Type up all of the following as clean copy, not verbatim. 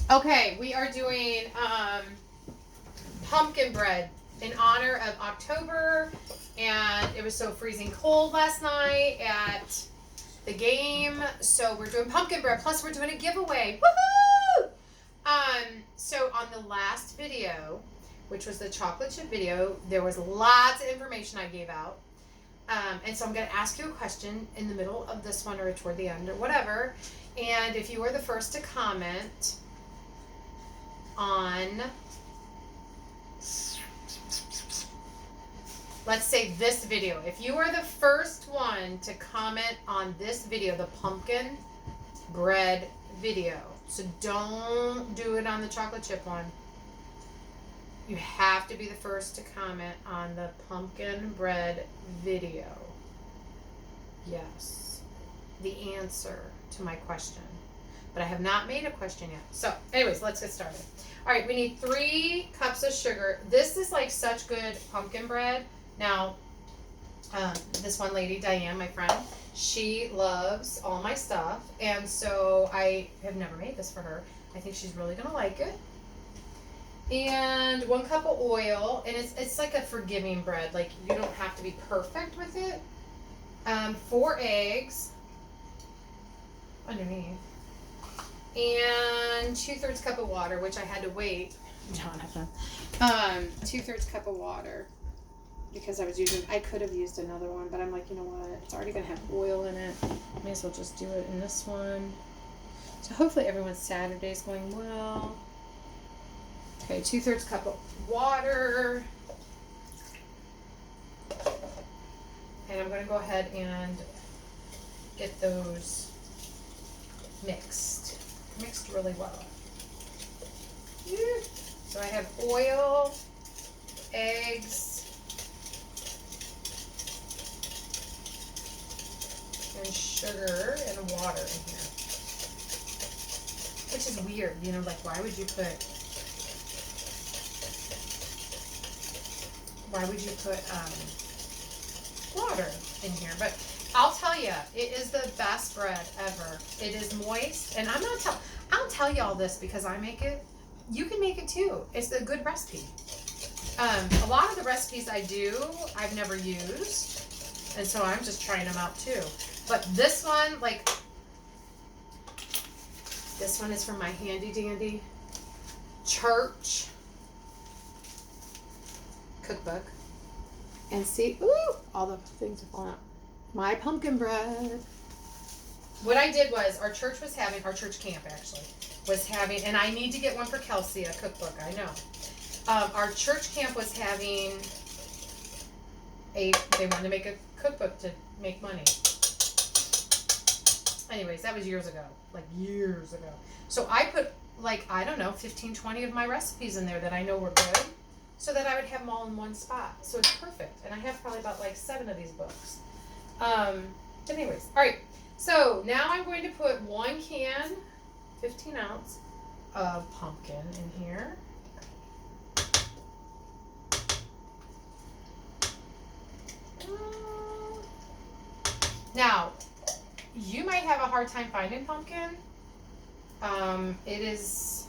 Okay, we are doing pumpkin bread in honor of October, and it was so freezing cold last night at the game. So we're doing pumpkin bread. Plus, we're doing a giveaway. Woohoo! So on the last video, which was the chocolate chip video, there was lots of information I gave out. And so I'm going to ask you a question in the middle of this one or toward the end or whatever. And if you were the first to comment on, let's say this video, if you are the first one to comment on this video, the pumpkin bread video, so don't do it on the chocolate chip one. You have to be the first to comment on the pumpkin bread video. Yes, the answer to my question. But I have not made a question yet. So anyways, let's get started. All right, we need 3 cups of sugar. This is like such good pumpkin bread. Now, this one lady, Diane, my friend, she loves all my stuff. And so I have never made this for her. I think she's really going to like it. And 1 cup of oil, and it's like a forgiving bread. Like, you don't have to be perfect with it. 4 eggs underneath, and 2/3 cup of water, which I had to wait, Jonathan. 2/3 cup of water because I could have used another one, but I'm like, you know what? It's already gonna have oil in it. May as well just do it in this one. So hopefully everyone's Saturday is going well. Okay, 2/3 cup of water. And I'm going to go ahead and get those mixed really well. So I have oil, eggs, and sugar and water in here. Which is weird, you know, like why would you put water in here? But I'll tell you, it is the best bread ever. It is moist, and I'll tell you all this because I make it. You can make it too. It's a good recipe. A lot of the recipes I do, I've never used, and so I'm just trying them out too. But this one, like, this one is from my handy dandy church cookbook. And see, ooh, all the things are falling out. My pumpkin bread. What I did was, our church camp actually, was having, and I need to get one for Kelsey, a cookbook, I know. Our church camp was having they wanted to make a cookbook to make money. Anyways, that was years ago, like years ago. So I put, like, I don't know, 15, 20 of my recipes in there that I know were good, so that I would have them all in one spot. So it's perfect. And I have probably about like 7 of these books. But anyways, all right. So now I'm going to put 1 can, 15 ounce of pumpkin in here. Now, you might have a hard time finding pumpkin. It is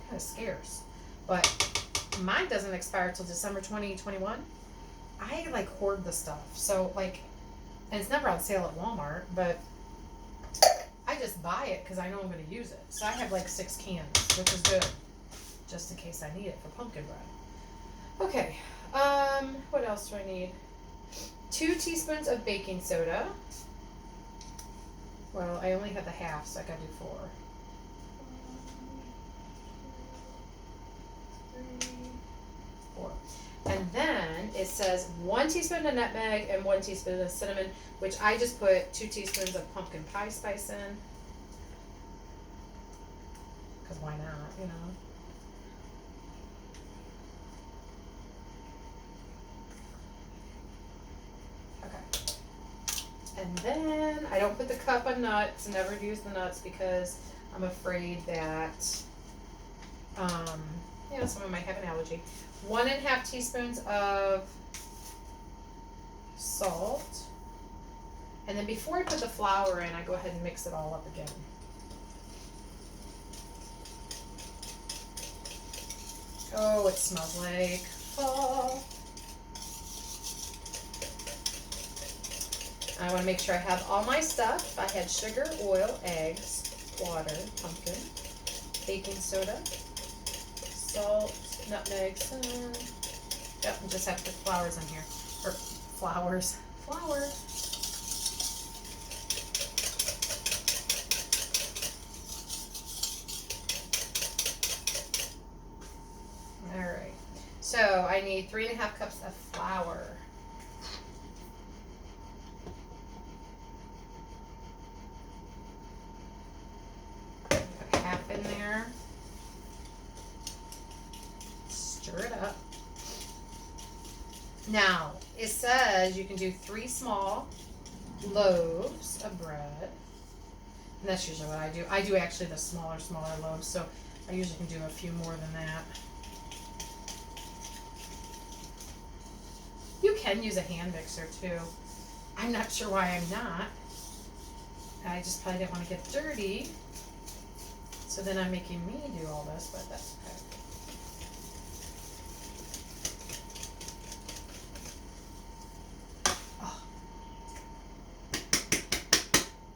kind of scarce, but mine doesn't expire till December 2021. I like hoard the stuff, so like, and it's never on sale at Walmart, but I just buy it because I know I'm going to use it. So I have like 6 cans, which is good, just in case I need it for pumpkin bread. Okay, what else do I need? 2 teaspoons of baking soda. Well, I only have the half, so I gotta do 4. 4. And then it says 1 teaspoon of nutmeg and 1 teaspoon of cinnamon, which I just put 2 teaspoons of pumpkin pie spice in. Because why not, you know? And then I don't put the cup of nuts, never use the nuts because I'm afraid that, someone might have an allergy. 1.5 teaspoons of salt. And then before I put the flour in, I go ahead and mix it all up again. Oh, it smells like fall. I want to make sure I have all my stuff. I had sugar, oil, eggs, water, pumpkin, baking soda, salt, nutmeg, cinnamon. Yep, and just have to put flowers in here. Or flowers. Flour. Alright. So I need 3.5 cups of flour. Half in there. Stir it up. Now, it says you can do 3 small loaves of bread. And that's usually what I do. I do actually the smaller loaves, so I usually can do a few more than that. You can use a hand mixer too. I'm not sure why I'm not. I just probably didn't want to get dirty. So then I'm making me do all this, but that's okay. Oh.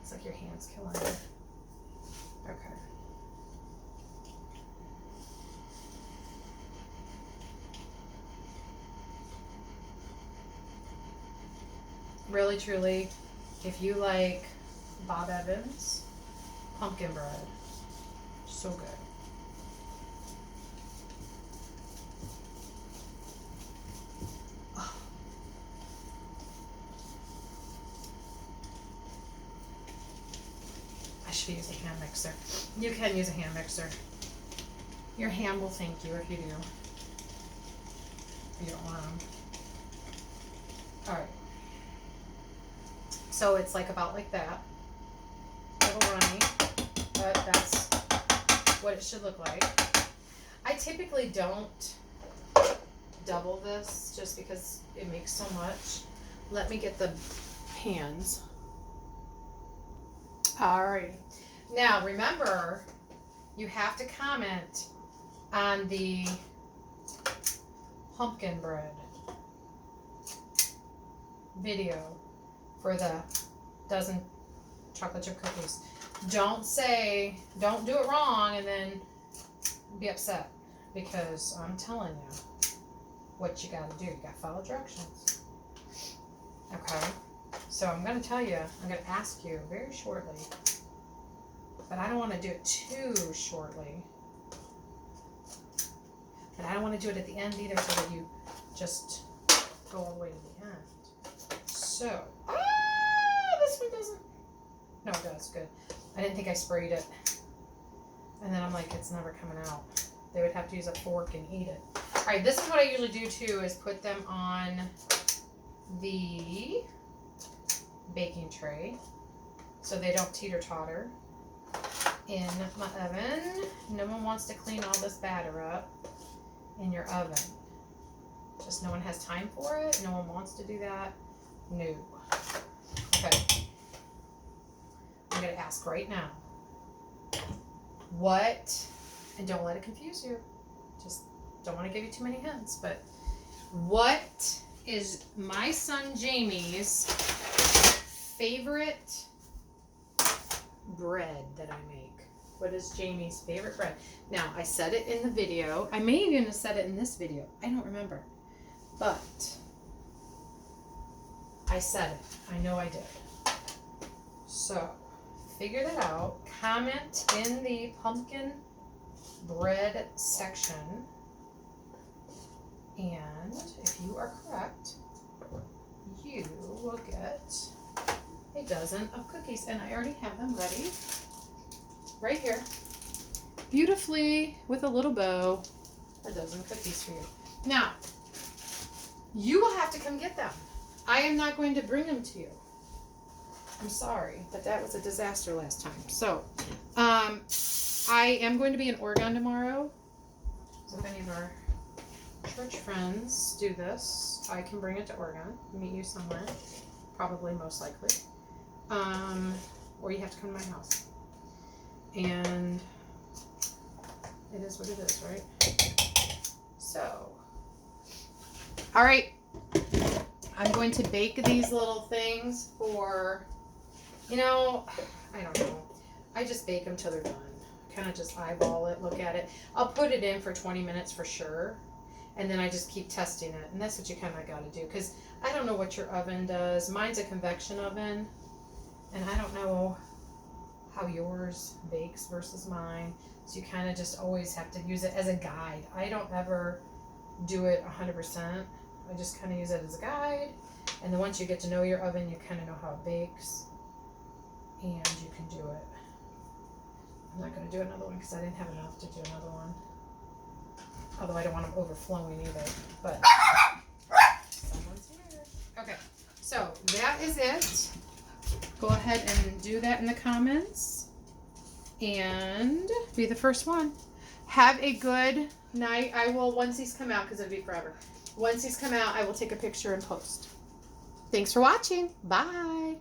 It's like your hand's killing you. Okay. Really, truly, if you like Bob Evans pumpkin bread, so good. Oh. I should use a hand mixer. You can use a hand mixer. Your hand will thank you if you do. You don't want them. Alright. So it's like about like that. A little runny, but that's what it should look like. I typically don't double this just because it makes so much. Let me get the pans. Alright. Now remember, you have to comment on the pumpkin bread video for the dozen chocolate chip cookies. Don't do it wrong and then be upset, because I'm telling you what you gotta do. You gotta follow directions. Okay? So I'm gonna tell you, I'm gonna ask you very shortly, but I don't want to do it too shortly. But I don't want to do it at the end either, so that you just go all the way to the end. So, this one doesn't. No, it does. Good. I didn't think I sprayed it. And then I'm like, it's never coming out. They would have to use a fork and eat it. All right, this is what I usually do too, is put them on the baking tray so they don't teeter-totter in my oven. No one wants to clean all this batter up in your oven. Just no one has time for it. No one wants to do that. No. Okay. I'm going to ask right now. What, and don't let it confuse you. Just don't want to give you too many hints, but what is my son Jamie's favorite bread that I make? What is Jamie's favorite bread? Now, I said it in the video. I may even have said it in this video. I don't remember. But I said it. I know I did. So, figure that out. Comment in the pumpkin bread section. And if you are correct, you will get a dozen of cookies. And I already have them ready. Right here. Beautifully, with a little bow. A dozen cookies for you. Now, you will have to come get them. I am not going to bring them to you. I'm sorry, but that was a disaster last time. So, I am going to be in Oregon tomorrow. So if any of our church friends do this, I can bring it to Oregon, meet you somewhere, probably, most likely. Or you have to come to my house. And it is what it is, right? So, all right. I'm going to bake these little things for, I don't know. I just bake them till they're done. Kind of just eyeball it, look at it. I'll put it in for 20 minutes for sure. And then I just keep testing it. And that's what you kind of got to do. Because I don't know what your oven does. Mine's a convection oven. And I don't know how yours bakes versus mine. So you kind of just always have to use it as a guide. I don't ever do it 100%. I just kind of use it as a guide. And then once you get to know your oven, you kind of know how it bakes. And you can do it. I'm not going to do another one because I didn't have enough to do another one. Although I don't want them overflowing either. But someone's here. Okay, so that is it. Go ahead and do that in the comments. And be the first one. Have a good night. I will, once these come out, because it'll be forever. Once these come out, I will take a picture and post. Thanks for watching. Bye.